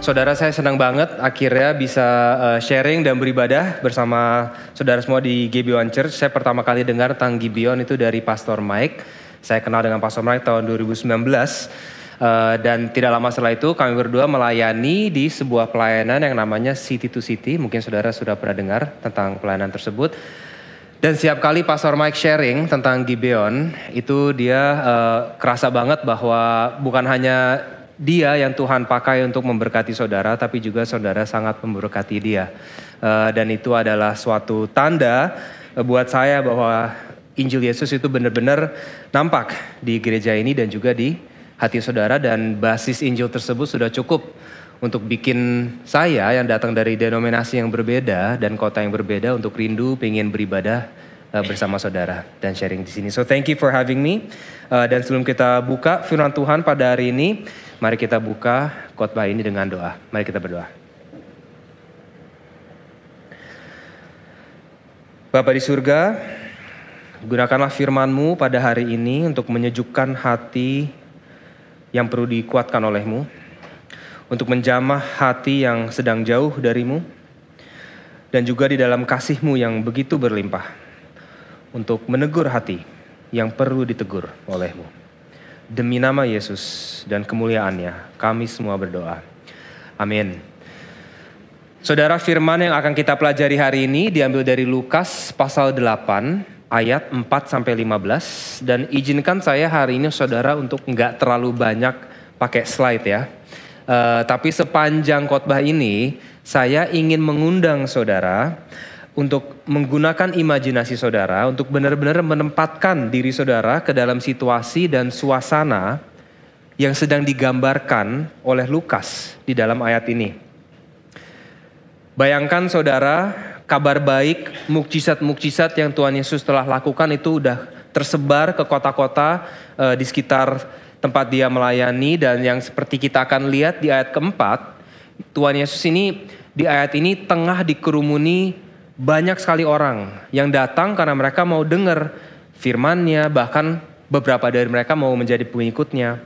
Saudara, saya senang banget akhirnya bisa sharing dan beribadah bersama saudara semua di Gibeon Church. Saya pertama kali dengar tentang Gibeon itu dari Pastor Mike. Saya kenal dengan Pastor Mike tahun 2019. Dan tidak lama setelah itu kami berdua melayani di sebuah pelayanan yang namanya City to City. Mungkin saudara sudah pernah dengar tentang pelayanan tersebut. Dan setiap kali Pastor Mike sharing tentang Gibeon, itu dia kerasa banget bahwa bukan hanya dia yang Tuhan pakai untuk memberkati saudara, tapi juga saudara sangat memberkati dia. Dan itu adalah suatu tanda buat saya bahwa Injil Yesus itu benar-benar nampak di gereja ini dan juga di hati saudara. Dan basis Injil tersebut sudah cukup untuk bikin saya yang datang dari denominasi yang berbeda dan kota yang berbeda untuk rindu pengen beribadah bersama saudara dan sharing di sini. So thank you for having me. Dan sebelum kita buka firman Tuhan pada hari ini, mari kita buka khotbah ini dengan doa. Mari kita berdoa. Bapa di surga, gunakanlah firman-Mu pada hari ini untuk menyejukkan hati yang perlu dikuatkan oleh-Mu, untuk menjamah hati yang sedang jauh dari-Mu, dan juga di dalam kasih-Mu yang begitu berlimpah, untuk menegur hati yang perlu ditegur oleh-Mu. Demi nama Yesus dan kemuliaan-Nya, kami semua berdoa. Amin. Saudara, firman yang akan kita pelajari hari ini diambil dari Lukas pasal 8 ayat 4-15. Dan izinkan saya hari ini saudara untuk nggak terlalu banyak pakai slide ya. Tapi sepanjang khotbah ini saya ingin mengundang saudara untuk menggunakan imajinasi saudara untuk benar-benar menempatkan diri saudara ke dalam situasi dan suasana yang sedang digambarkan oleh Lukas di dalam ayat ini. Bayangkan saudara, kabar baik, mukjizat-mukjizat yang Tuhan Yesus telah lakukan itu udah tersebar ke kota-kota di sekitar tempat dia melayani. Dan yang seperti kita akan lihat di ayat keempat, Tuhan Yesus ini di ayat ini tengah dikerumuni banyak sekali orang yang datang karena mereka mau dengar firman-Nya, bahkan beberapa dari mereka mau menjadi pengikut-Nya.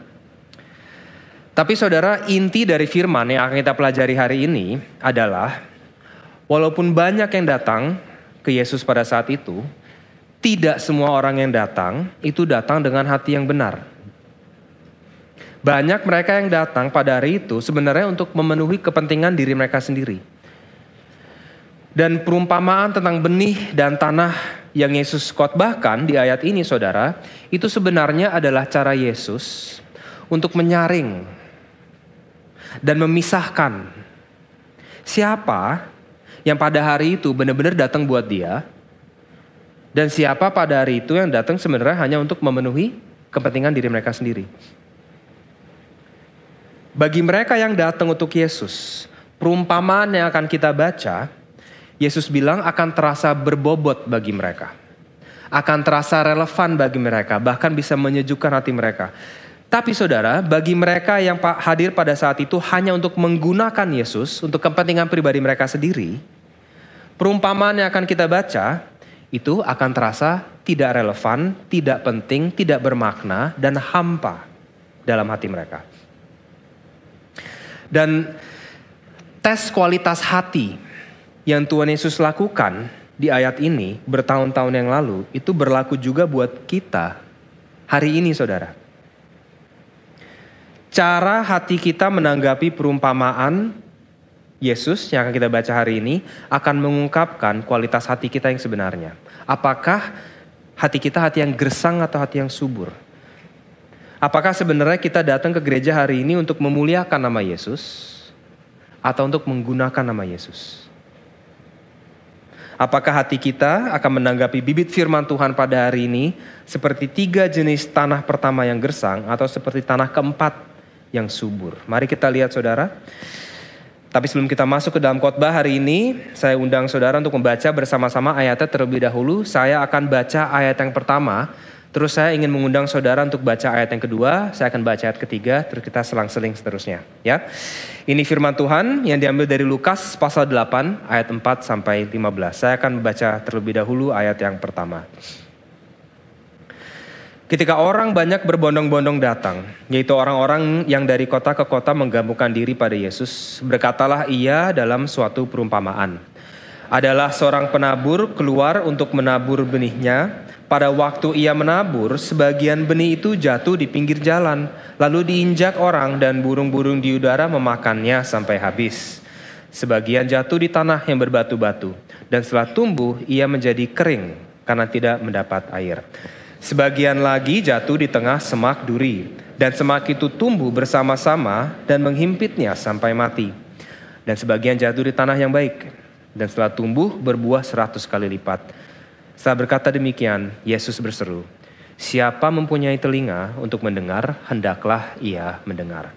Tapi saudara, inti dari firman yang akan kita pelajari hari ini adalah walaupun banyak yang datang ke Yesus pada saat itu, tidak semua orang yang datang itu datang dengan hati yang benar. Banyak mereka yang datang pada hari itu sebenarnya untuk memenuhi kepentingan diri mereka sendiri. Dan perumpamaan tentang benih dan tanah yang Yesus khotbahkan di ayat ini saudara, itu sebenarnya adalah cara Yesus untuk menyaring dan memisahkan siapa yang pada hari itu benar-benar datang buat dia, dan siapa pada hari itu yang datang sebenarnya hanya untuk memenuhi kepentingan diri mereka sendiri. Bagi mereka yang datang untuk Yesus, perumpamaan yang akan kita baca, Yesus bilang akan terasa berbobot bagi mereka. Akan terasa relevan bagi mereka, bahkan bisa menyejukkan hati mereka. Tapi saudara, bagi mereka yang hadir pada saat itu hanya untuk menggunakan Yesus untuk kepentingan pribadi mereka sendiri, perumpamaan yang akan kita baca itu akan terasa tidak relevan, tidak penting, tidak bermakna, dan hampa dalam hati mereka. Dan tes kualitas hati yang Tuhan Yesus lakukan di ayat ini bertahun-tahun yang lalu, itu berlaku juga buat kita hari ini saudara. Cara hati kita menanggapi perumpamaan Yesus yang akan kita baca hari ini akan mengungkapkan kualitas hati kita yang sebenarnya. Apakah hati kita hati yang gersang atau hati yang subur? Apakah sebenarnya kita datang ke gereja hari ini untuk memuliakan nama Yesus atau untuk menggunakan nama Yesus? Apakah hati kita akan menanggapi bibit firman Tuhan pada hari ini seperti 3 jenis tanah pertama yang gersang atau seperti tanah keempat yang subur? Mari kita lihat saudara. Tapi sebelum kita masuk ke dalam khotbah hari ini, saya undang saudara untuk membaca bersama-sama ayatnya terlebih dahulu. Saya akan baca ayat yang pertama, terus saya ingin mengundang saudara untuk baca ayat yang kedua, saya akan baca ayat ketiga, terus kita selang-seling seterusnya. Ya, ini firman Tuhan yang diambil dari Lukas pasal 8 ayat 4-15. Saya akan membaca terlebih dahulu ayat yang pertama. Ketika orang banyak berbondong-bondong datang, yaitu orang-orang yang dari kota ke kota menggabungkan diri pada Yesus, berkatalah ia dalam suatu perumpamaan. Adalah seorang penabur keluar untuk menabur benihnya. Pada waktu ia menabur, sebagian benih itu jatuh di pinggir jalan, lalu diinjak orang dan burung-burung di udara memakannya sampai habis. Sebagian jatuh di tanah yang berbatu-batu, dan setelah tumbuh ia menjadi kering karena tidak mendapat air. Sebagian lagi jatuh di tengah semak duri, dan semak itu tumbuh bersama-sama dan menghimpitnya sampai mati. Dan sebagian jatuh di tanah yang baik, dan setelah tumbuh berbuah 100 kali lipat. Setelah berkata demikian, Yesus berseru, "Siapa mempunyai telinga untuk mendengar, hendaklah ia mendengar."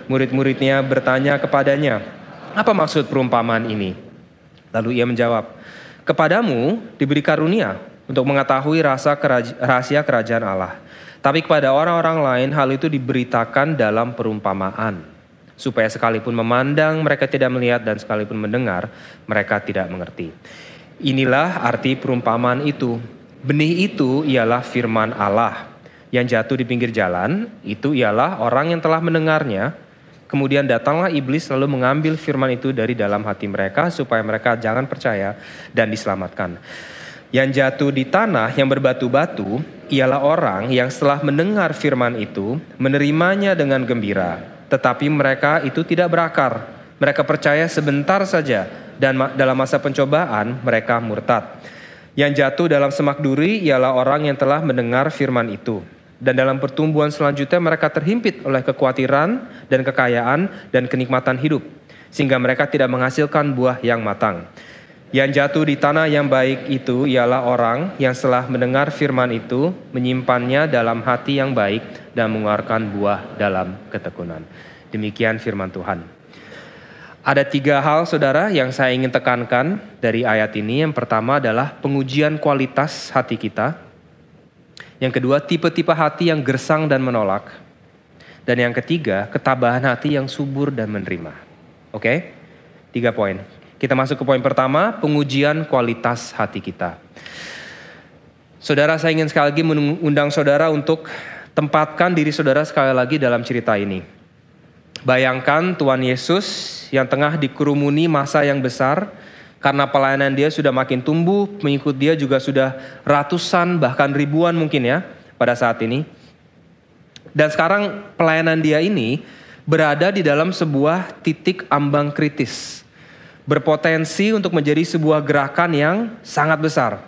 Murid-muridnya bertanya kepadanya, "Apa maksud perumpamaan ini?" Lalu ia menjawab, "Kepadamu diberi karunia untuk mengetahui rahasia kerajaan Allah. Tapi kepada orang-orang lain hal itu diberitakan dalam perumpamaan, supaya sekalipun memandang mereka tidak melihat dan sekalipun mendengar mereka tidak mengerti." Inilah arti perumpamaan itu. Benih itu ialah firman Allah. Yang jatuh di pinggir jalan itu ialah orang yang telah mendengarnya. Kemudian datanglah iblis lalu mengambil firman itu dari dalam hati mereka supaya mereka jangan percaya dan diselamatkan. Yang jatuh di tanah yang berbatu-batu ialah orang yang setelah mendengar firman itu menerimanya dengan gembira. Tetapi mereka itu tidak berakar. Mereka percaya sebentar saja dan dalam masa pencobaan mereka murtad. Yang jatuh dalam semak duri ialah orang yang telah mendengar firman itu. Dan dalam pertumbuhan selanjutnya mereka terhimpit oleh kekhawatiran dan kekayaan dan kenikmatan hidup. Sehingga mereka tidak menghasilkan buah yang matang. Yang jatuh di tanah yang baik itu ialah orang yang setelah mendengar firman itu menyimpannya dalam hati yang baik dan mengeluarkan buah dalam ketekunan. Demikian firman Tuhan. Ada 3 hal saudara yang saya ingin tekankan dari ayat ini. Yang pertama adalah pengujian kualitas hati kita. Yang kedua, tipe-tipe hati yang gersang dan menolak. Dan yang ketiga, ketabahan hati yang subur dan menerima. Oke? 3 poin. Kita masuk ke poin pertama, pengujian kualitas hati kita. Saudara, saya ingin sekali lagi mengundang saudara untuk tempatkan diri saudara sekali lagi dalam cerita ini. Bayangkan Tuhan Yesus yang tengah dikerumuni massa yang besar, karena pelayanan dia sudah makin tumbuh, pengikut dia juga sudah ratusan bahkan ribuan mungkin ya pada saat ini. Dan sekarang pelayanan dia ini berada di dalam sebuah titik ambang kritis. Berpotensi untuk menjadi sebuah gerakan yang sangat besar.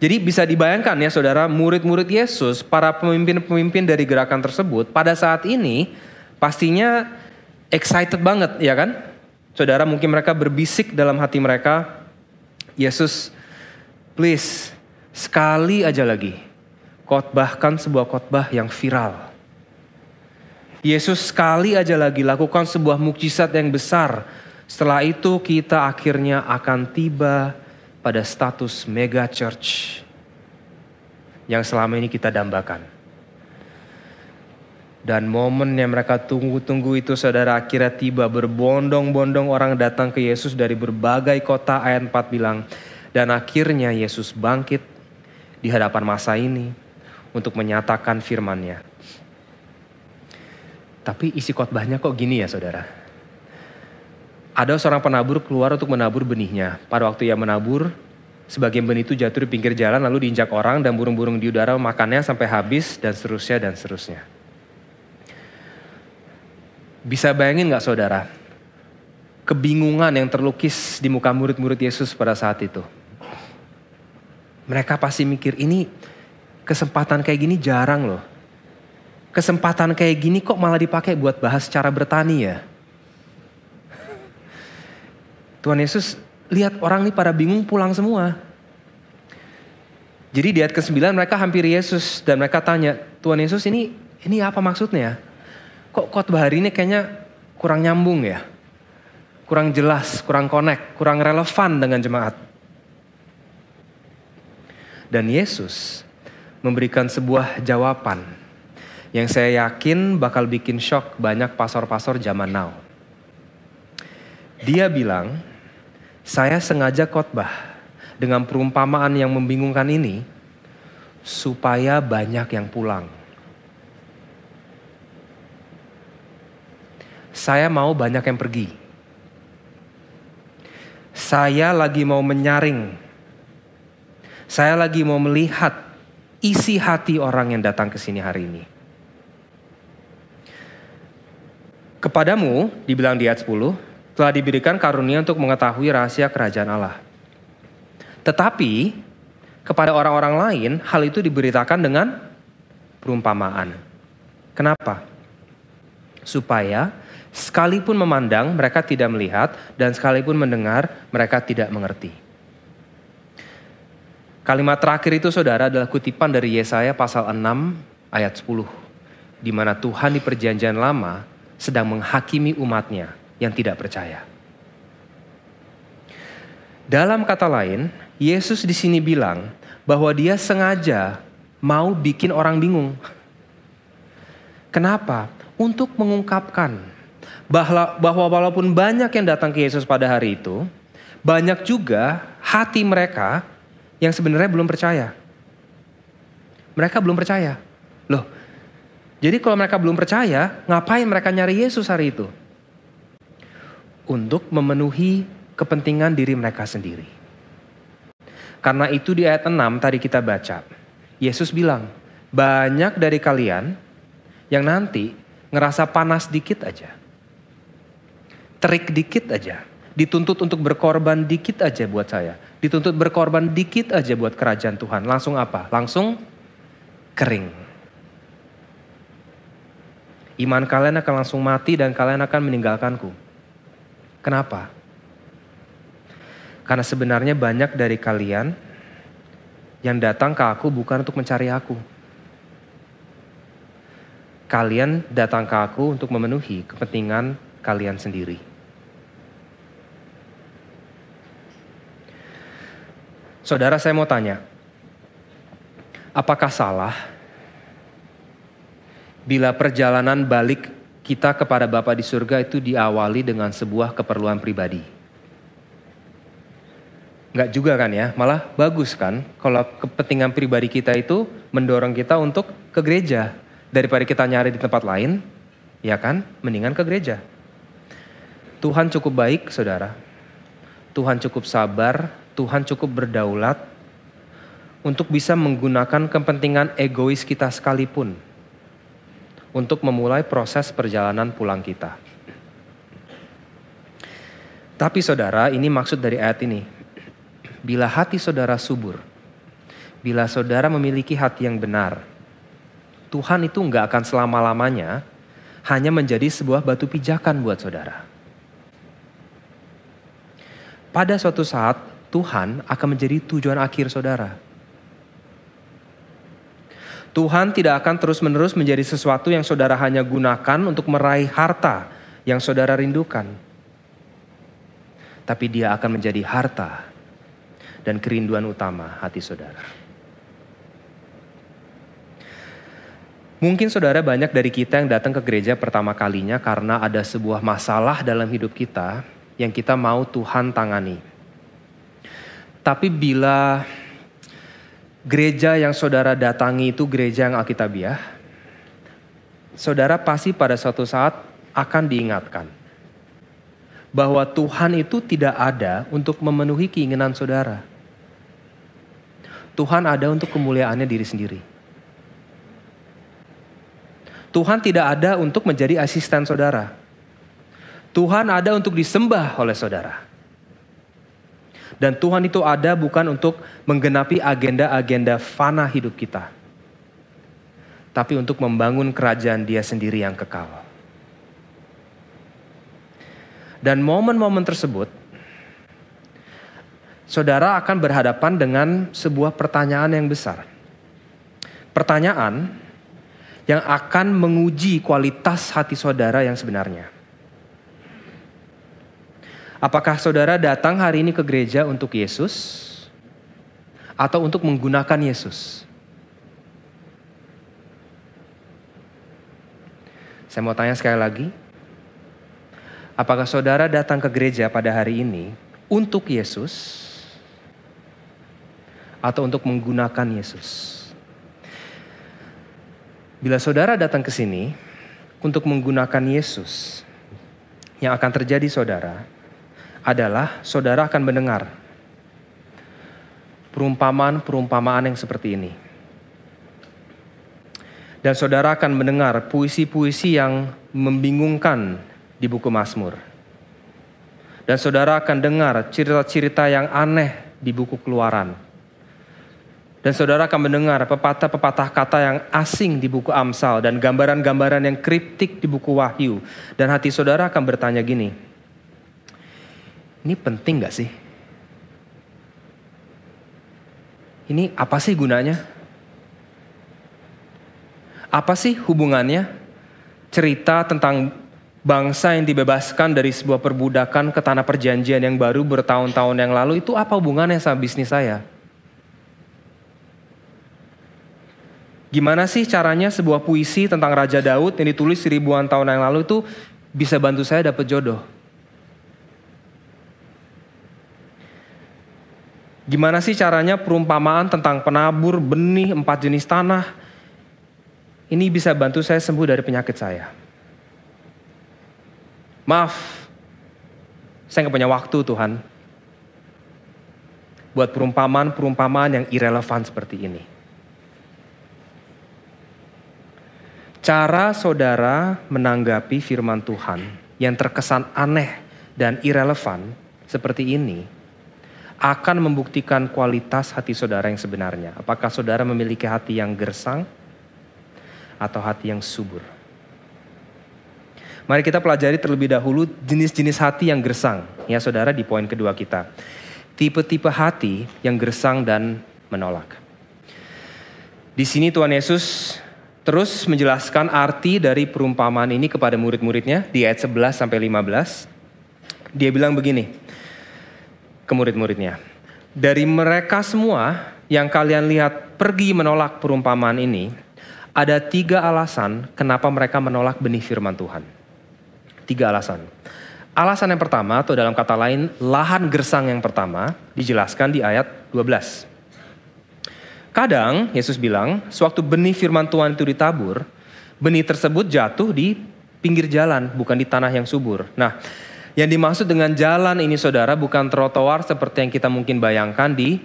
Jadi bisa dibayangkan ya saudara, murid-murid Yesus, para pemimpin-pemimpin dari gerakan tersebut pada saat ini pastinya excited banget ya kan? Saudara, mungkin mereka berbisik dalam hati mereka, "Yesus, please sekali aja lagi khotbahkan sebuah khotbah yang viral. Yesus, sekali aja lagi lakukan sebuah mukjizat yang besar. Setelah itu kita akhirnya akan tiba pada status mega church yang selama ini kita dambakan." Dan momen yang mereka tunggu-tunggu itu saudara akhirnya tiba. Berbondong-bondong orang datang ke Yesus dari berbagai kota. Ayat 4 bilang, dan akhirnya Yesus bangkit di hadapan massa ini untuk menyatakan firman-Nya. Tapi isi khotbahnya kok gini ya saudara. Ada seorang penabur keluar untuk menabur benihnya. Pada waktu ia menabur, sebagian benih itu jatuh di pinggir jalan lalu diinjak orang dan burung-burung di udara memakannya sampai habis dan seterusnya dan seterusnya. Bisa bayangin gak saudara? Kebingungan yang terlukis di muka murid-murid Yesus pada saat itu. Mereka pasti mikir, ini kesempatan kayak gini jarang loh. Kesempatan kayak gini kok malah dipakai buat bahas cara bertani ya? Tuhan Yesus lihat orang ini pada bingung pulang semua. Jadi di ayat ke-9 mereka hampiri Yesus dan mereka tanya, "Tuhan Yesus ini apa maksudnya? Kok khotbah hari ini kayaknya kurang nyambung ya? Kurang jelas, kurang connect, kurang relevan dengan jemaat." Dan Yesus memberikan sebuah jawaban yang saya yakin bakal bikin shock banyak pastor-pastor zaman now. Dia bilang, "Saya sengaja khotbah dengan perumpamaan yang membingungkan ini supaya banyak yang pulang. Saya mau banyak yang pergi. Saya lagi mau menyaring. Saya lagi mau melihat isi hati orang yang datang ke sini hari ini. Kepadamu, dibilang di ayat 10, telah diberikan karunia untuk mengetahui rahasia kerajaan Allah. Tetapi, kepada orang-orang lain, hal itu diberitakan dengan perumpamaan. Kenapa? Supaya sekalipun memandang, mereka tidak melihat, dan sekalipun mendengar, mereka tidak mengerti. Kalimat terakhir itu saudara adalah kutipan dari Yesaya pasal 6 ayat 10. Di mana Tuhan di perjanjian lama sedang menghakimi umatnya yang tidak percaya. Dalam kata lain, Yesus di sini bilang bahwa dia sengaja mau bikin orang bingung. Kenapa? Untuk mengungkapkan bahwa walaupun banyak yang datang ke Yesus pada hari itu, banyak juga hati mereka yang sebenarnya belum percaya. Mereka belum percaya. Loh, jadi kalau mereka belum percaya, ngapain mereka nyari Yesus hari itu? Untuk memenuhi kepentingan diri mereka sendiri. Karena itu di ayat 6 tadi kita baca, Yesus bilang, banyak dari kalian yang nanti ngerasa panas dikit aja. Terik dikit aja. Dituntut untuk berkorban dikit aja buat saya. Dituntut berkorban dikit aja buat kerajaan Tuhan. Langsung apa? Langsung kering. Iman kalian akan langsung mati dan kalian akan meninggalkanku. Kenapa? Karena sebenarnya banyak dari kalian yang datang ke aku bukan untuk mencari aku. Kalian datang ke aku untuk memenuhi kepentingan kalian sendiri. Saudara, saya mau tanya, apakah salah bila perjalanan balik kita kepada Bapa di surga itu diawali dengan sebuah keperluan pribadi? Enggak juga kan ya, malah bagus kan kalau kepentingan pribadi kita itu mendorong kita untuk ke gereja. Daripada kita nyari di tempat lain, ya kan, mendingan ke gereja. Tuhan cukup baik saudara, Tuhan cukup sabar, Tuhan cukup berdaulat untuk bisa menggunakan kepentingan egois kita sekalipun untuk memulai proses perjalanan pulang kita. Tapi saudara, ini maksud dari ayat ini. Bila hati saudara subur, bila saudara memiliki hati yang benar, Tuhan itu nggak akan selama-lamanya hanya menjadi sebuah batu pijakan buat saudara. Pada suatu saat, Tuhan akan menjadi tujuan akhir saudara. Tuhan tidak akan terus-menerus menjadi sesuatu yang saudara hanya gunakan untuk meraih harta yang saudara rindukan. Tapi dia akan menjadi harta dan kerinduan utama hati saudara. Mungkin saudara banyak dari kita yang datang ke gereja pertama kalinya karena ada sebuah masalah dalam hidup kita yang kita mau Tuhan tangani. Tapi bila gereja yang saudara datangi itu gereja yang alkitabiah, saudara pasti pada suatu saat akan diingatkan bahwa Tuhan itu tidak ada untuk memenuhi keinginan saudara. Tuhan ada untuk kemuliaannya diri sendiri. Tuhan tidak ada untuk menjadi asisten saudara. Tuhan ada untuk disembah oleh saudara. Dan Tuhan itu ada bukan untuk menggenapi agenda-agenda fana hidup kita. Tapi untuk membangun kerajaan dia sendiri yang kekal. Dan momen-momen tersebut, saudara akan berhadapan dengan sebuah pertanyaan yang besar. Pertanyaan yang akan menguji kualitas hati saudara yang sebenarnya. Apakah saudara datang hari ini ke gereja untuk Yesus atau untuk menggunakan Yesus? Saya mau tanya sekali lagi. Apakah saudara datang ke gereja pada hari ini untuk Yesus atau untuk menggunakan Yesus? Bila saudara datang ke sini untuk menggunakan Yesus, yang akan terjadi saudara adalah saudara akan mendengar perumpamaan-perumpamaan yang seperti ini. Dan saudara akan mendengar puisi-puisi yang membingungkan di buku Mazmur. Dan saudara akan dengar cerita-cerita yang aneh di buku Keluaran. Dan saudara akan mendengar pepatah-pepatah kata yang asing di buku Amsal dan gambaran-gambaran yang kriptik di buku Wahyu. Dan hati saudara akan bertanya gini, ini penting gak sih? Ini apa sih gunanya? Apa sih hubungannya cerita tentang bangsa yang dibebaskan dari sebuah perbudakan ke tanah perjanjian yang baru bertahun-tahun yang lalu, itu apa hubungannya sama bisnis saya? Gimana sih caranya sebuah puisi tentang Raja Daud yang ditulis ribuan tahun yang lalu itu bisa bantu saya dapat jodoh? Gimana sih caranya perumpamaan tentang penabur benih 4 jenis tanah ini bisa bantu saya sembuh dari penyakit saya? Maaf, saya nggak punya waktu Tuhan buat perumpamaan-perumpamaan yang irelevan seperti ini. Cara saudara menanggapi firman Tuhan yang terkesan aneh dan irelevan seperti ini akan membuktikan kualitas hati saudara yang sebenarnya. Apakah saudara memiliki hati yang gersang atau hati yang subur? Mari kita pelajari terlebih dahulu jenis-jenis hati yang gersang. Ya saudara, di poin kedua kita. Tipe-tipe hati yang gersang dan menolak. Di sini Tuhan Yesus terus menjelaskan arti dari perumpamaan ini kepada murid-muridnya di ayat 11 sampai 15. Dia bilang begini ke murid-muridnya. Dari mereka semua yang kalian lihat pergi menolak perumpamaan ini, ada 3 alasan kenapa mereka menolak benih firman Tuhan. 3 alasan. Alasan yang pertama, atau dalam kata lain, lahan gersang yang pertama, dijelaskan di ayat 12. Kadang, Yesus bilang, sewaktu benih firman Tuhan itu ditabur, benih tersebut jatuh di pinggir jalan, bukan di tanah yang subur. Nah, yang dimaksud dengan jalan ini saudara, bukan trotoar seperti yang kita mungkin bayangkan di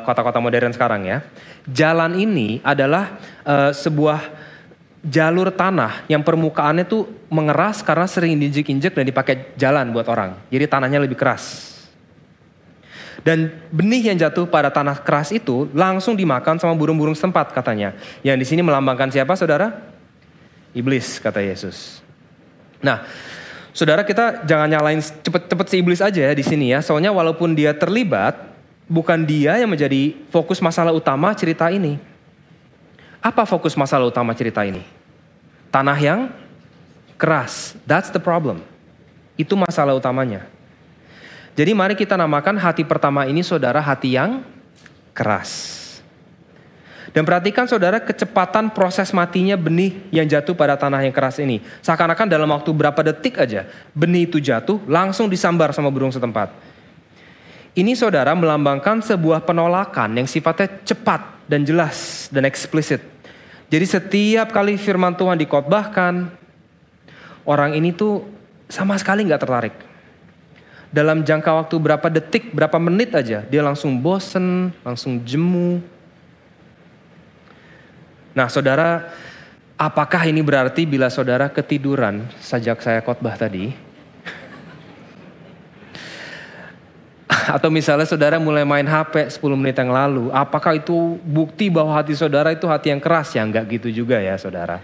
kota-kota modern sekarang ya. Jalan ini adalah sebuah jalur tanah yang permukaannya tuh mengeras karena sering diinjek-injek dan dipakai jalan buat orang. Jadi tanahnya lebih keras. Dan benih yang jatuh pada tanah keras itu langsung dimakan sama burung-burung setempat katanya. Yang di sini melambangkan siapa saudara? Iblis kata Yesus. Nah, saudara, kita jangan nyalain cepet-cepet si iblis aja ya di sini ya. Soalnya walaupun dia terlibat, bukan dia yang menjadi fokus masalah utama cerita ini. Apa fokus masalah utama cerita ini? Tanah yang keras. That's the problem. Itu masalah utamanya. Jadi mari kita namakan hati pertama ini saudara hati yang keras. Dan perhatikan saudara kecepatan proses matinya benih yang jatuh pada tanah yang keras ini. Seakan-akan dalam waktu berapa detik aja benih itu jatuh langsung disambar sama burung setempat. Ini saudara melambangkan sebuah penolakan yang sifatnya cepat dan jelas dan eksplisit. Jadi setiap kali firman Tuhan dikhotbahkan, orang ini tuh sama sekali gak tertarik. Dalam jangka waktu berapa detik, berapa menit aja, dia langsung bosen, langsung jemu. Nah saudara, apakah ini berarti bila saudara ketiduran sejak saya khotbah tadi? Atau misalnya saudara mulai main HP 10 menit yang lalu, apakah itu bukti bahwa hati saudara itu hati yang keras? Ya enggak gitu juga ya saudara.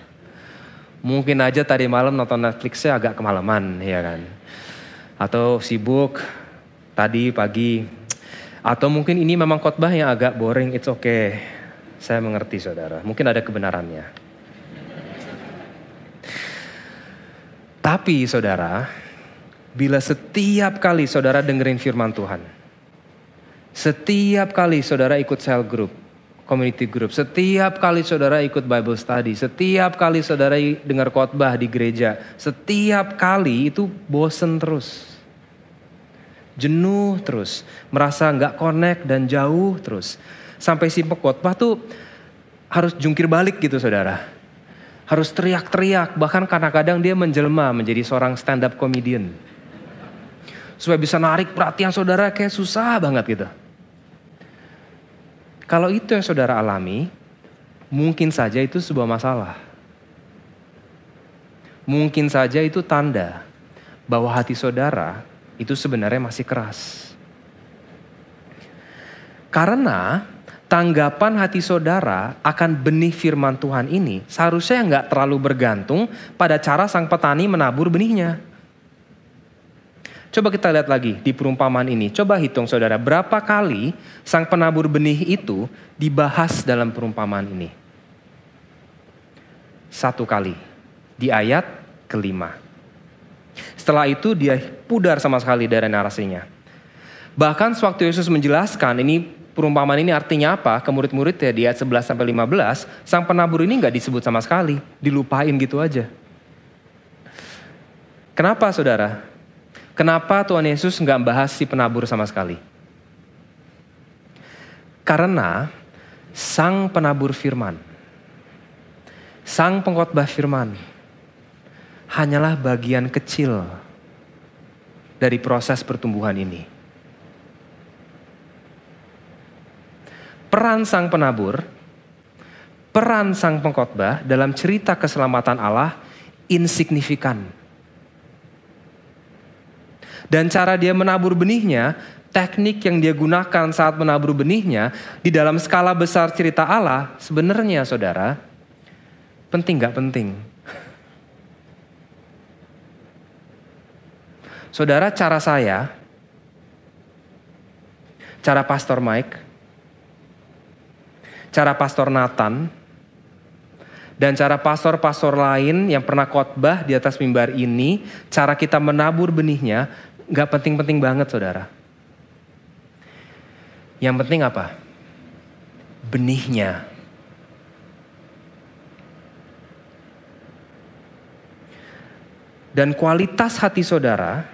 Mungkin aja tadi malam nonton Netflixnya agak kemalaman ya kan. Atau sibuk tadi pagi. Atau mungkin ini memang khotbah yang agak boring, it's okay. Saya mengerti saudara, mungkin ada kebenarannya. Tapi saudara, bila setiap kali saudara dengerin firman Tuhan, setiap kali saudara ikut cell group, community group, setiap kali saudara ikut Bible study, setiap kali saudara dengar khotbah di gereja, setiap kali itu bosen terus, jenuh terus, merasa nggak connect dan jauh terus, sampai si khotbah tuh harus jungkir balik gitu saudara. Harus teriak-teriak, bahkan kadang-kadang dia menjelma menjadi seorang stand up comedian. Supaya bisa narik perhatian saudara kayak susah banget gitu. Kalau itu yang saudara alami, mungkin saja itu sebuah masalah. Mungkin saja itu tanda bahwa hati saudara itu sebenarnya masih keras. Karena tanggapan hati saudara akan benih firman Tuhan ini seharusnya nggak terlalu bergantung pada cara sang petani menabur benihnya. Coba kita lihat lagi di perumpamaan ini. Coba hitung saudara, berapa kali sang penabur benih itu dibahas dalam perumpamaan ini? 1 kali, di ayat ke-5. Setelah itu dia pudar sama sekali dari narasinya. Bahkan sewaktu Yesus menjelaskan ini perumpamaan ini artinya apa, ke murid-muridnya di ayat 11-15, sang penabur ini nggak disebut sama sekali, dilupain gitu aja. Kenapa saudara? Kenapa Tuhan Yesus nggak bahas si penabur sama sekali? Karena sang penabur firman, sang pengkhotbah firman, hanyalah bagian kecil dari proses pertumbuhan ini. Peran sang penabur, peran sang pengkhotbah dalam cerita keselamatan Allah insignifikan. Dan cara dia menabur benihnya, teknik yang dia gunakan saat menabur benihnya di dalam skala besar cerita Allah, sebenarnya saudara, penting gak penting? Saudara, cara saya, cara Pastor Mike, cara Pastor Nathan, dan cara pastor-pastor lain yang pernah khotbah di atas mimbar ini, cara kita menabur benihnya, gak penting-penting banget saudara. Yang penting apa? Benihnya. Dan kualitas hati saudara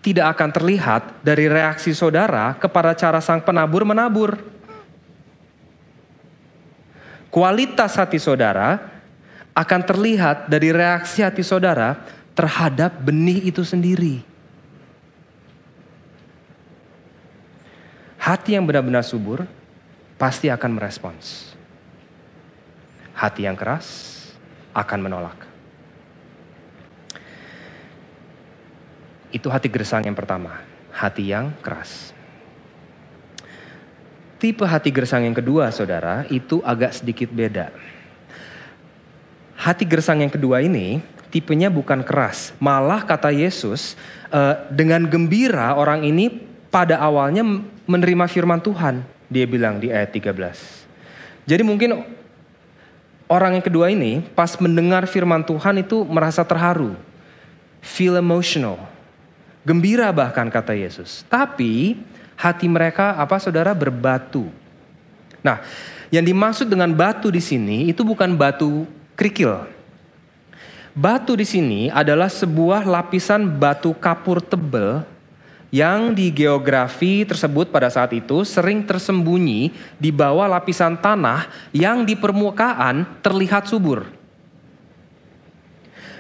tidak akan terlihat dari reaksi saudara kepada cara sang penabur menabur. Kualitas hati saudara akan terlihat dari reaksi hati saudara terhadap benih itu sendiri. Hati yang benar-benar subur pasti akan merespons. Hati yang keras akan menolak. Itu hati gersang yang pertama, hati yang keras. Tipe hati gersang yang kedua, saudara, itu agak sedikit beda. Hati gersang yang kedua ini, tipenya bukan keras. Malah kata Yesus, dengan gembira orang ini pada awalnya menerima firman Tuhan. Dia bilang di ayat 13. Jadi mungkin orang yang kedua ini pas mendengar firman Tuhan itu merasa terharu. Feel emotional. Gembira bahkan kata Yesus. Tapi hati mereka saudara berbatu. Nah, yang dimaksud dengan batu di sini itu bukan batu kerikil. Batu di sini adalah sebuah lapisan batu kapur tebal yang di geografi tersebut pada saat itu sering tersembunyi di bawah lapisan tanah yang di permukaan terlihat subur.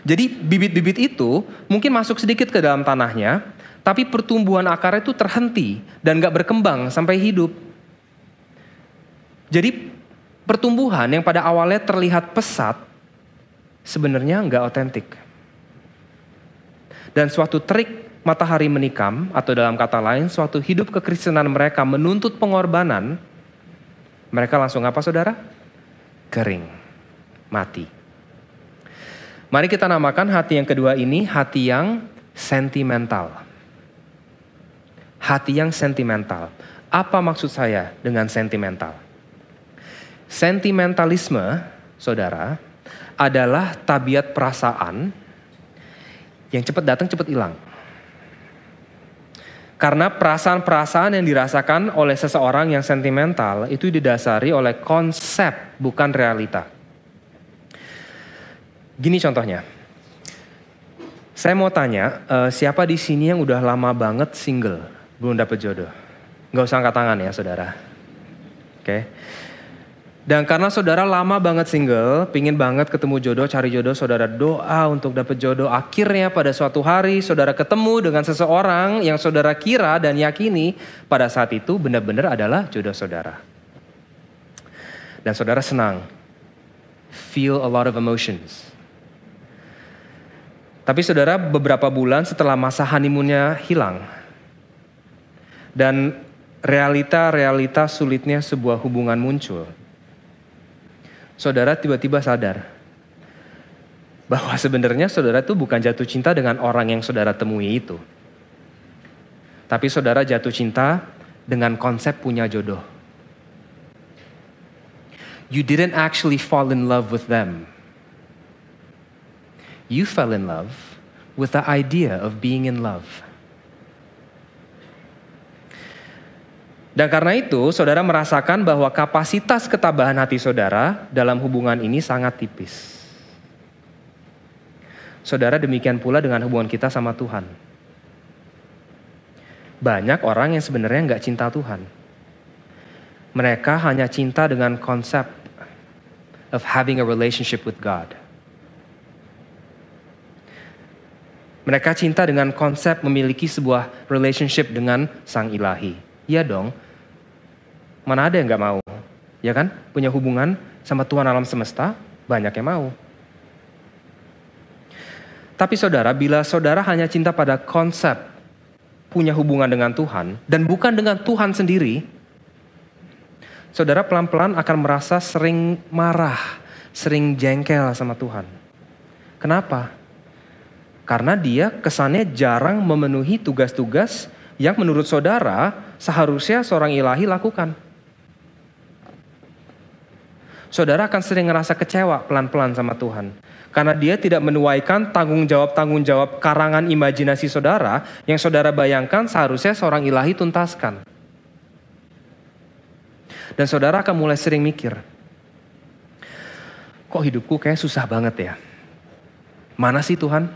Jadi bibit-bibit itu mungkin masuk sedikit ke dalam tanahnya, tapi pertumbuhan akarnya itu terhenti dan gak berkembang sampai hidup. Jadi pertumbuhan yang pada awalnya terlihat pesat, sebenarnya gak otentik. Dan suatu trik matahari menikam, atau dalam kata lain, suatu hidup kekristenan mereka menuntut pengorbanan, mereka langsung apa saudara? Kering, mati. Mari kita namakan hati yang kedua ini hati yang sentimental. Hati yang sentimental. Apa maksud saya dengan sentimental? Sentimentalisme, saudara, adalah tabiat perasaan yang cepat datang, cepat hilang. Karena perasaan-perasaan yang dirasakan oleh seseorang yang sentimental itu didasari oleh konsep, bukan realita. Gini contohnya. Saya mau tanya, siapa di sini yang udah lama banget single, belum dapet jodoh? Gak usah angkat tangan ya saudara. Oke. Dan karena saudara lama banget single, pingin banget ketemu jodoh, cari jodoh, saudara doa untuk dapat jodoh. Akhirnya pada suatu hari saudara ketemu dengan seseorang yang saudara kira dan yakini pada saat itu benar-benar adalah jodoh saudara. Dan saudara senang, feel a lot of emotions. Tapi saudara beberapa bulan setelah masa honeymoonnya hilang. Dan realita sulitnya sebuah hubungan muncul. Saudara tiba-tiba sadar bahwa sebenarnya saudara itu bukan jatuh cinta dengan orang yang saudara temui itu. Tapi saudara jatuh cinta dengan konsep punya jodoh. You didn't actually fall in love with them. You fell in love with the idea of being in love. Dan karena itu, saudara merasakan bahwa kapasitas ketabahan hati saudara dalam hubungan ini sangat tipis. Saudara, demikian pula dengan hubungan kita sama Tuhan. Banyak orang yang sebenarnya nggak cinta Tuhan. Mereka hanya cinta dengan konsep of having a relationship with God. Mereka cinta dengan konsep memiliki sebuah relationship dengan Sang Ilahi. Iya dong. Mana ada yang gak mau, ya kan? Punya hubungan sama Tuhan alam semesta, banyak yang mau. Tapi saudara, bila saudara hanya cinta pada konsep punya hubungan dengan Tuhan, dan bukan dengan Tuhan sendiri, saudara pelan-pelan akan merasa sering marah, sering jengkel sama Tuhan. Kenapa? Karena dia kesannya jarang memenuhi tugas-tugas yang menurut saudara seharusnya seorang ilahi lakukan. Saudara akan sering ngerasa kecewa pelan-pelan sama Tuhan. Karena dia tidak menuaikan tanggung jawab karangan imajinasi saudara yang saudara bayangkan seharusnya seorang ilahi tuntaskan. Dan saudara akan mulai sering mikir, kok hidupku kayak susah banget ya? Mana sih Tuhan?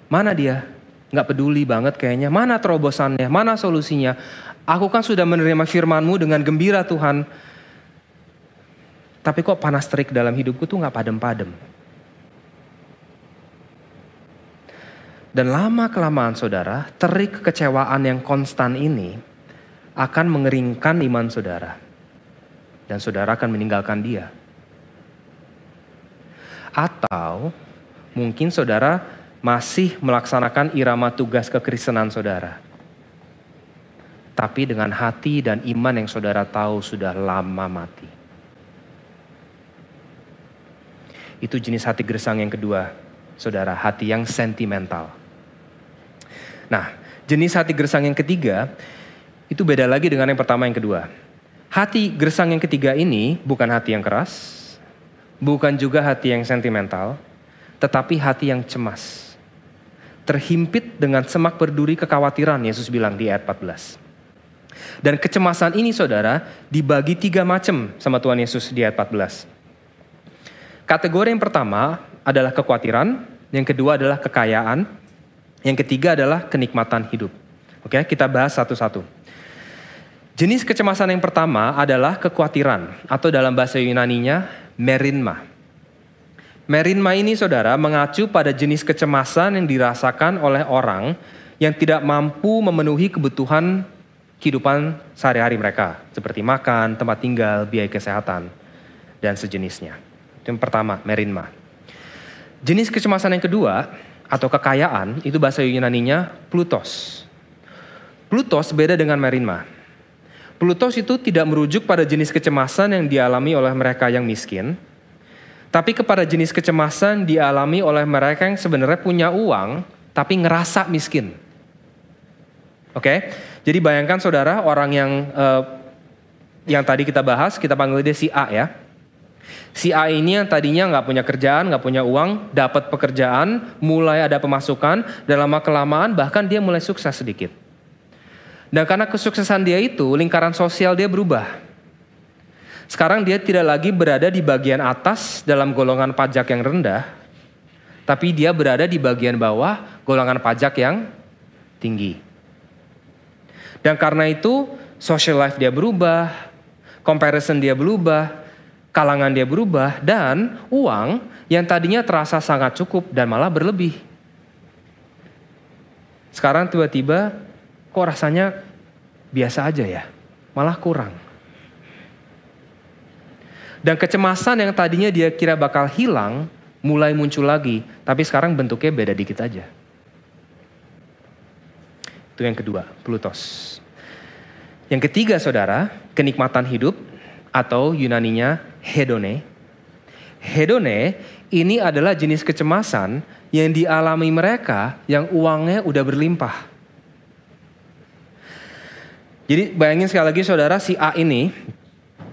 Mana dia? Gak peduli banget kayaknya. Mana terobosannya? Mana solusinya? Aku kan sudah menerima firman-Mu dengan gembira Tuhan. Tapi kok panas terik dalam hidupku tuh gak padem-padem. Dan lama-kelamaan saudara, terik kekecewaan yang konstan ini akan mengeringkan iman saudara. Dan saudara akan meninggalkan dia. Atau mungkin saudara masih melaksanakan irama tugas kekristenan saudara. Tapi dengan hati dan iman yang saudara tahu sudah lama mati. Itu jenis hati gersang yang kedua, saudara, hati yang sentimental. Nah, jenis hati gersang yang ketiga, itu beda lagi dengan yang pertama yang kedua. Hati gersang yang ketiga ini bukan hati yang keras, bukan juga hati yang sentimental, tetapi hati yang cemas. Terhimpit dengan semak berduri kekhawatiran, Yesus bilang di ayat 14. Dan kecemasan ini saudara dibagi 3 macam sama Tuhan Yesus di ayat 14. Kategori yang pertama adalah kekhawatiran, yang kedua adalah kekayaan, yang ketiga adalah kenikmatan hidup. Oke, kita bahas satu-satu. Jenis kecemasan yang pertama adalah kekhawatiran, atau dalam bahasa Yunaninya merinma. Merinma ini saudara mengacu pada jenis kecemasan yang dirasakan oleh orang yang tidak mampu memenuhi kebutuhan kehidupan sehari-hari mereka. Seperti makan, tempat tinggal, biaya kesehatan, dan sejenisnya. Itu yang pertama, merinma. Jenis kecemasan yang kedua atau kekayaan itu bahasa Yunaninya plutos. Plutos beda dengan merinma. Plutos itu tidak merujuk pada jenis kecemasan yang dialami oleh mereka yang miskin, tapi kepada jenis kecemasan dialami oleh mereka yang sebenarnya punya uang tapi ngerasa miskin. Oke? Jadi bayangkan saudara orang yang tadi kita bahas, kita panggil dia si A ya. Si A ini yang tadinya nggak punya kerjaan, nggak punya uang, dapat pekerjaan, mulai ada pemasukan, dan lama-kelamaan bahkan dia mulai sukses sedikit. Dan karena kesuksesan dia itu, lingkaran sosial dia berubah. Sekarang dia tidak lagi berada di bagian atas dalam golongan pajak yang rendah, tapi dia berada di bagian bawah golongan pajak yang tinggi. Dan karena itu, social life dia berubah, comparison dia berubah, Kalangan dia berubah dan uang yang tadinya terasa sangat cukup dan malah berlebih. Sekarang tiba-tiba kok rasanya biasa aja ya, malah kurang. Dan kecemasan yang tadinya dia kira bakal hilang mulai muncul lagi, tapi sekarang bentuknya beda dikit aja. Itu yang kedua, plutos. Yang ketiga saudara, kenikmatan hidup atau Yunaninya hedone. Hedone ini adalah jenis kecemasan yang dialami mereka yang uangnya udah berlimpah. Jadi bayangin sekali lagi saudara, si A ini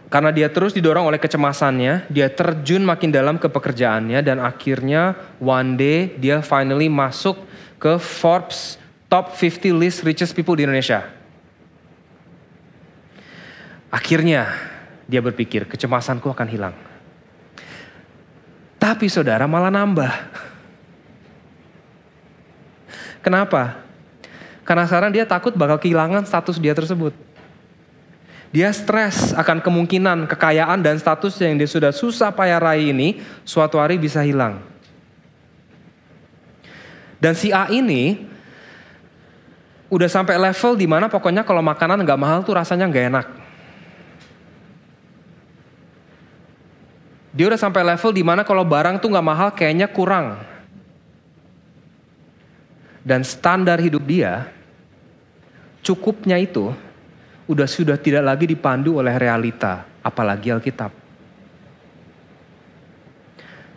karena dia terus didorong oleh kecemasannya, dia terjun makin dalam ke pekerjaannya dan akhirnya one day dia finally masuk ke Forbes Top 50 List Richest People di Indonesia. Akhirnya dia berpikir kecemasanku akan hilang. Tapi saudara malah nambah. Kenapa? Karena sekarang dia takut bakal kehilangan status dia tersebut. Dia stres akan kemungkinan kekayaan dan status yang dia sudah susah payah raih ini suatu hari bisa hilang. Dan si A ini udah sampai level di mana pokoknya kalau makanan nggak mahal tuh rasanya nggak enak. Dia udah sampai level di mana kalau barang tuh nggak mahal kayaknya kurang. Dan standar hidup dia, cukupnya itu sudah tidak lagi dipandu oleh realita, apalagi Alkitab.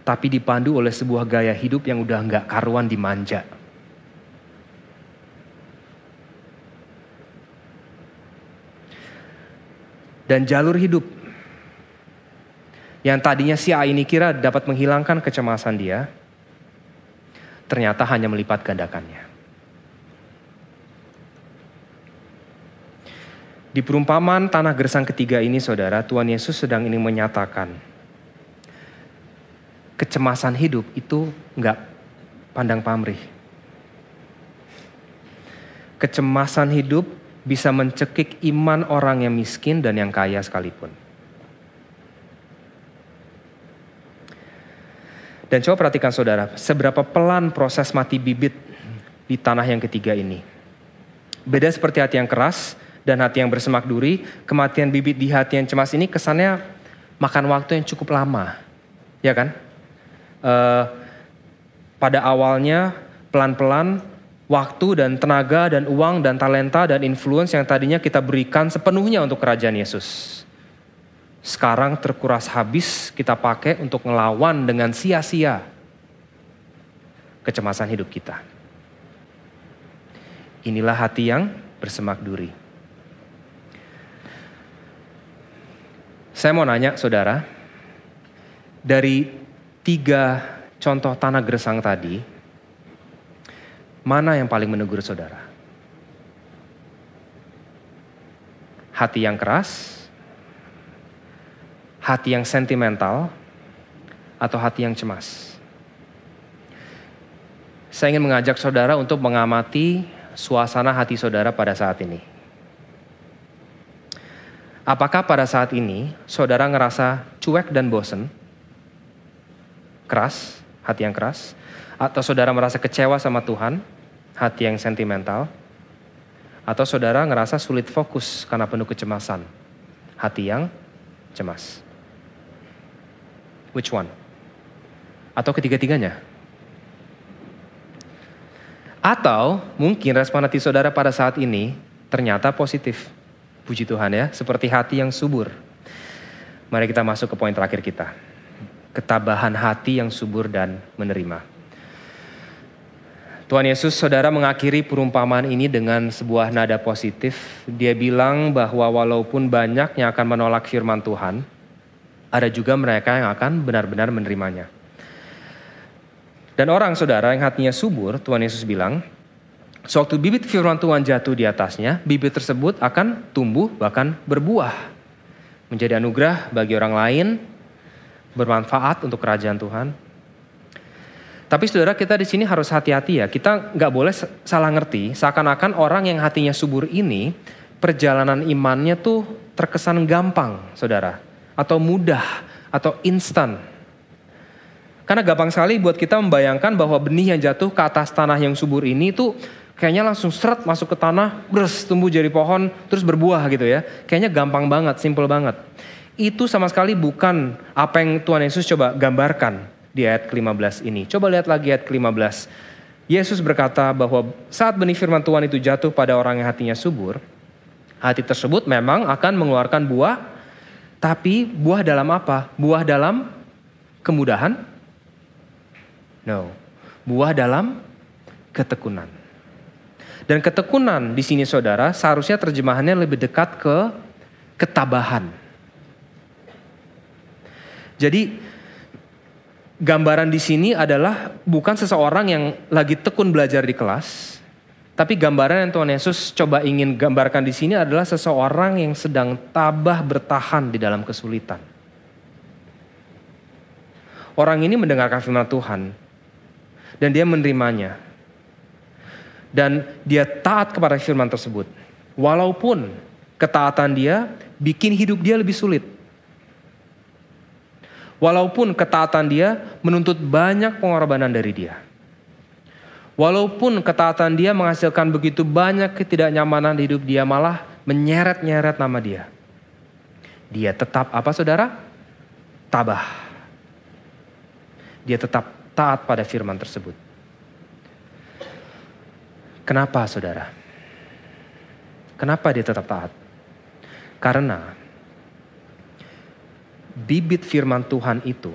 Tapi dipandu oleh sebuah gaya hidup yang udah nggak karuan dimanja. Dan jalur hidup yang tadinya si A ini kira dapat menghilangkan kecemasan dia, ternyata hanya melipat gandakannya. Di perumpamaan tanah gersang ketiga ini saudara, Tuhan Yesus sedang ingin menyatakan kecemasan hidup itu enggak pandang pamrih. Kecemasan hidup bisa mencekik iman orang yang miskin dan yang kaya sekalipun. Dan coba perhatikan saudara, seberapa pelan proses mati bibit di tanah yang ketiga ini. Beda seperti hati yang keras dan hati yang bersemak duri, kematian bibit di hati yang cemas ini kesannya makan waktu yang cukup lama. Ya kan? Pada awalnya pelan-pelan waktu dan tenaga dan uang dan talenta dan influence yang tadinya kita berikan sepenuhnya untuk kerajaan Yesus. Sekarang terkuras habis kita pakai untuk ngelawan dengan sia-sia kecemasan hidup kita. Inilah hati yang bersemak duri. Saya mau nanya saudara, dari 3 contoh tanah gersang tadi, mana yang paling menegur saudara? Hati yang keras, hati yang sentimental, atau hati yang cemas? Saya ingin mengajak saudara untuk mengamati suasana hati saudara pada saat ini. Apakah pada saat ini saudara ngerasa cuek dan bosen? Keras, hati yang keras? Atau saudara merasa kecewa sama Tuhan, hati yang sentimental? Atau saudara ngerasa sulit fokus karena penuh kecemasan, hati yang cemas? Which one? Atau ketiga-tiganya? Atau mungkin respon hati saudara pada saat ini ternyata positif. Puji Tuhan ya, seperti hati yang subur. Mari kita masuk ke poin terakhir kita. Ketabahan hati yang subur dan menerima. Tuhan Yesus saudara mengakhiri perumpamaan ini dengan sebuah nada positif. Dia bilang bahwa walaupun banyak yang akan menolak firman Tuhan, ada juga mereka yang akan benar-benar menerimanya. Dan orang saudara yang hatinya subur, Tuhan Yesus bilang, sewaktu bibit firman Tuhan jatuh di atasnya, bibit tersebut akan tumbuh bahkan berbuah. Menjadi anugerah bagi orang lain, bermanfaat untuk kerajaan Tuhan. Tapi saudara, kita di sini harus hati-hati ya. Kita nggak boleh salah ngerti, seakan-akan orang yang hatinya subur ini, perjalanan imannya tuh terkesan gampang saudara. Atau mudah, atau instan. Karena gampang sekali buat kita membayangkan bahwa benih yang jatuh ke atas tanah yang subur ini tuh kayaknya langsung seret masuk ke tanah, tumbuh jadi pohon, terus berbuah gitu ya. Kayaknya gampang banget, simple banget. Itu sama sekali bukan apa yang Tuhan Yesus coba gambarkan di ayat ke-15 ini. Coba lihat lagi ayat ke-15. Yesus berkata bahwa saat benih firman Tuhan itu jatuh pada orang yang hatinya subur, hati tersebut memang akan mengeluarkan buah, tapi buah dalam apa? Buah dalam kemudahan? No. Buah dalam ketekunan. Dan ketekunan di sini saudara seharusnya terjemahannya lebih dekat ke ketabahan. Jadi gambaran di sini adalah bukan seseorang yang lagi tekun belajar di kelas, tapi gambaran yang Tuhan Yesus coba ingin gambarkan di sini adalah seseorang yang sedang tabah bertahan di dalam kesulitan. Orang ini mendengarkan firman Tuhan dan dia menerimanya. Dan dia taat kepada firman tersebut. Walaupun ketaatan dia bikin hidup dia lebih sulit. Walaupun ketaatan dia menuntut banyak pengorbanan dari dia. Walaupun ketaatan dia menghasilkan begitu banyak ketidaknyamanan di hidup dia, malah menyeret-nyeret nama dia. Dia tetap apa saudara? Tabah. Dia tetap taat pada firman tersebut. Kenapa saudara? Kenapa dia tetap taat? Karena bibit firman Tuhan itu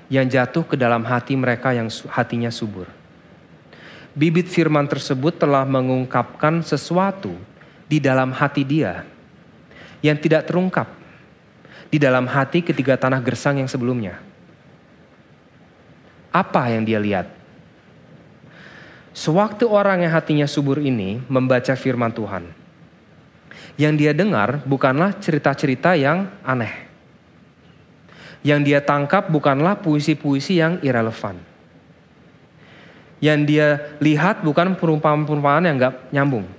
yang jatuh ke dalam hati mereka yang hatinya subur. Bibit firman tersebut telah mengungkapkan sesuatu di dalam hati dia yang tidak terungkap di dalam hati ketiga tanah gersang yang sebelumnya. Apa yang dia lihat? Sewaktu orang yang hatinya subur ini membaca firman Tuhan, yang dia dengar bukanlah cerita-cerita yang aneh. Yang dia tangkap bukanlah puisi-puisi yang irrelevan. Yang dia lihat bukan perumpamaan-perumpamaan yang gak nyambung.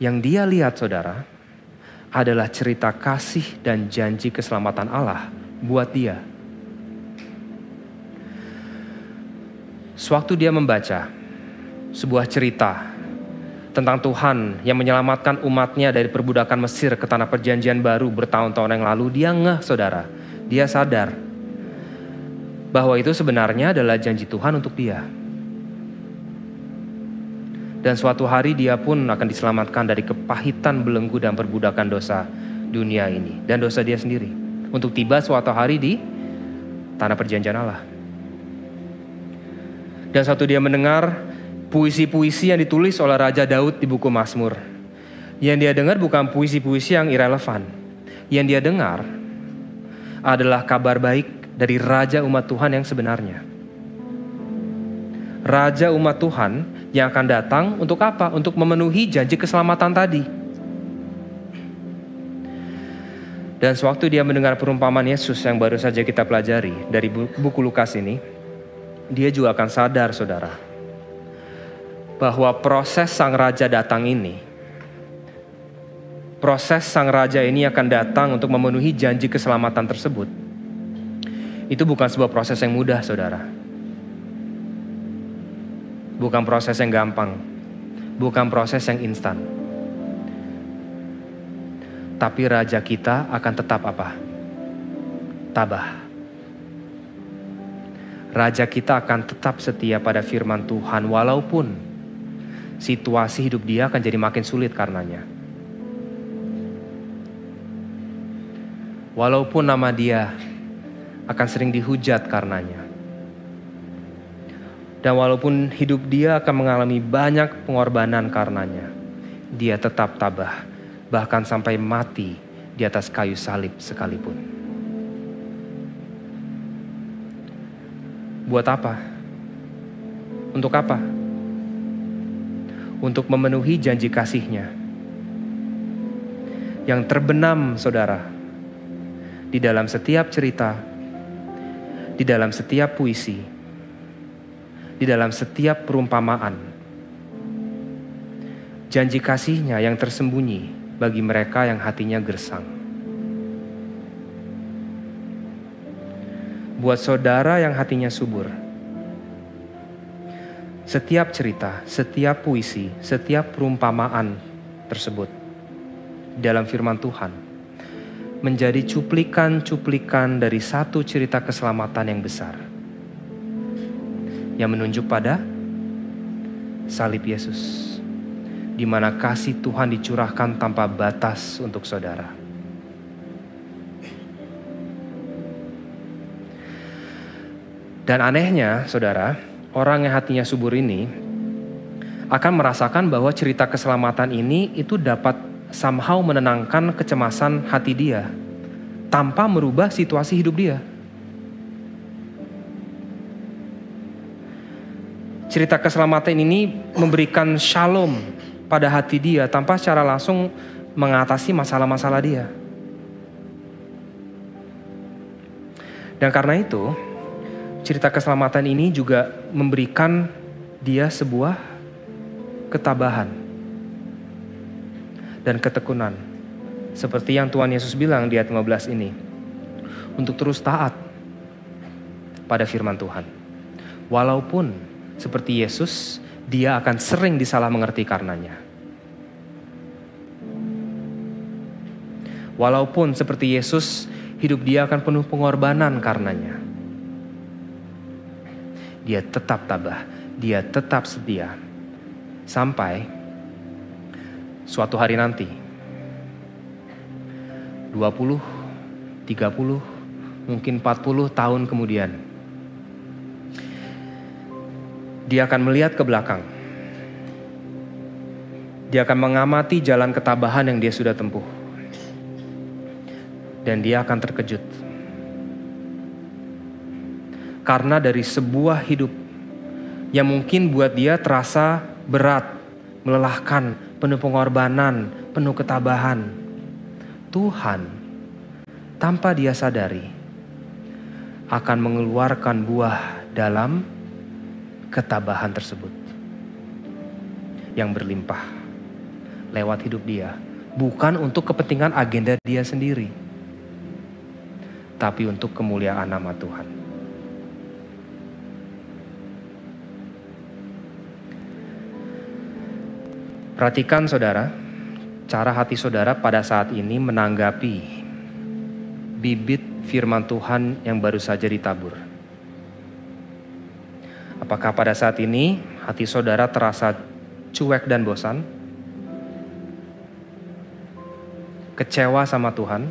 Yang dia lihat saudara adalah cerita kasih dan janji keselamatan Allah buat dia. Sewaktu dia membaca sebuah cerita tentang Tuhan yang menyelamatkan umatnya dari perbudakan Mesir ke tanah perjanjian baru bertahun-tahun yang lalu, dia ngeh saudara. Dia sadar bahwa itu sebenarnya adalah janji Tuhan untuk dia. Dan suatu hari dia pun akan diselamatkan dari kepahitan, belenggu dan perbudakan dosa dunia ini. Dan dosa dia sendiri. Untuk tiba suatu hari di tanah perjanjian Allah. Dan suatu dia mendengar puisi-puisi yang ditulis oleh Raja Daud di buku Mazmur. Yang dia dengar bukan puisi-puisi yang irrelevan. Yang dia dengar adalah kabar baik dari Raja umat Tuhan yang sebenarnya. Raja umat Tuhan yang akan datang untuk apa? Untuk memenuhi janji keselamatan tadi. Dan sewaktu dia mendengar perumpamaan Yesus yang baru saja kita pelajari dari buku Lukas ini, dia juga akan sadar saudara, bahwa proses sang raja datang ini, proses sang raja ini akan datang untuk memenuhi janji keselamatan tersebut. Itu bukan sebuah proses yang mudah saudara. Bukan proses yang gampang. Bukan proses yang instan. Tapi raja kita akan tetap apa? Tabah. Raja kita akan tetap setia pada firman Tuhan walaupun situasi hidup dia akan jadi makin sulit karenanya. Walaupun nama dia akan sering dihujat karenanya. Dan walaupun hidup dia akan mengalami banyak pengorbanan karenanya, dia tetap tabah, bahkan sampai mati di atas kayu salib sekalipun. Buat apa? Untuk apa? Untuk memenuhi janji kasih-Nya yang terbenam saudara di dalam setiap cerita, di dalam setiap puisi, di dalam setiap perumpamaan. Janji kasih-Nya yang tersembunyi bagi mereka yang hatinya gersang. buat saudara yang hatinya subur. Setiap cerita, setiap puisi, setiap perumpamaan tersebut dalam firman Tuhan menjadi cuplikan-cuplikan dari satu cerita keselamatan yang besar yang menunjuk pada salib Yesus, di mana kasih Tuhan dicurahkan tanpa batas untuk saudara. Dan anehnya, saudara, orang yang hatinya subur ini akan merasakan bahwa cerita keselamatan ini itu dapat somehow menenangkan kecemasan hati dia tanpa merubah situasi hidup dia. Cerita keselamatan ini memberikan shalom pada hati dia tanpa secara langsung mengatasi masalah-masalah dia. Dan karena itu, cerita keselamatan ini juga memberikan dia sebuah ketabahan dan ketekunan. Seperti yang Tuhan Yesus bilang di ayat 15 ini. Untuk terus taat pada firman Tuhan. Walaupun seperti Yesus, dia akan sering disalah mengerti karenanya. Walaupun seperti Yesus, hidup dia akan penuh pengorbanan karenanya. Dia tetap tabah, dia tetap setia. Sampai suatu hari nanti, 20, 30, mungkin 40 tahun kemudian, dia akan melihat ke belakang. Dia akan mengamati jalan ketabahan yang dia sudah tempuh. Dan dia akan terkejut. Karena dari sebuah hidup yang mungkin buat dia terasa berat, melelahkan, penuh pengorbanan, penuh ketabahan, Tuhan tanpa dia sadari akan mengeluarkan buah dalam ketabahan tersebut yang berlimpah lewat hidup dia, bukan untuk kepentingan agenda dia sendiri, tapi untuk kemuliaan nama Tuhan. Perhatikan saudara, cara hati saudara pada saat ini menanggapi bibit firman Tuhan yang baru saja ditabur. Apakah pada saat ini hati saudara terasa cuek dan bosan? Kecewa sama Tuhan?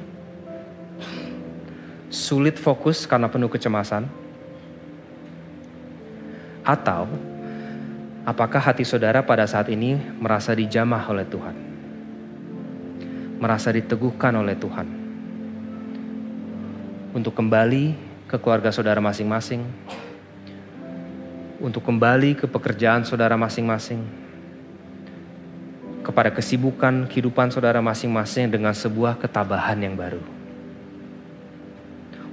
Sulit fokus karena penuh kecemasan? Atau apakah hati saudara pada saat ini merasa dijamah oleh Tuhan? Merasa diteguhkan oleh Tuhan? Untuk kembali ke keluarga saudara masing-masing? Untuk kembali ke pekerjaan saudara masing-masing? Kepada kesibukan kehidupan saudara masing-masing dengan sebuah ketabahan yang baru?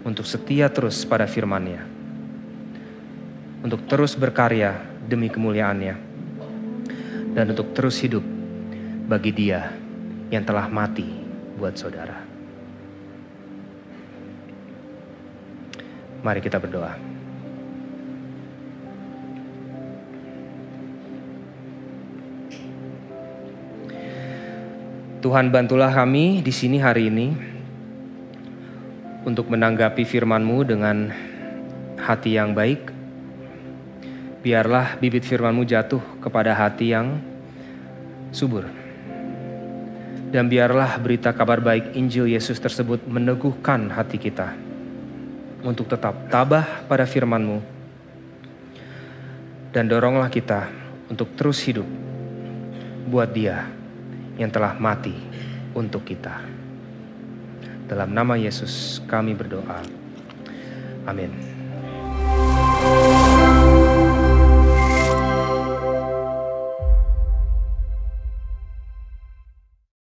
Untuk setia terus pada firman-Nya, untuk terus berkarya demi kemuliaan-Nya, dan untuk terus hidup bagi Dia yang telah mati buat saudara. Mari kita berdoa. Tuhan, bantulah kami di sini hari ini untuk menanggapi firman-Mu dengan hati yang baik. Biarlah bibit firman-Mu jatuh kepada hati yang subur. Dan biarlah berita kabar baik Injil Yesus tersebut meneguhkan hati kita untuk tetap tabah pada firman-Mu. Dan doronglah kita untuk terus hidup buat Dia yang telah mati untuk kita. Dalam nama Yesus kami berdoa. Amin.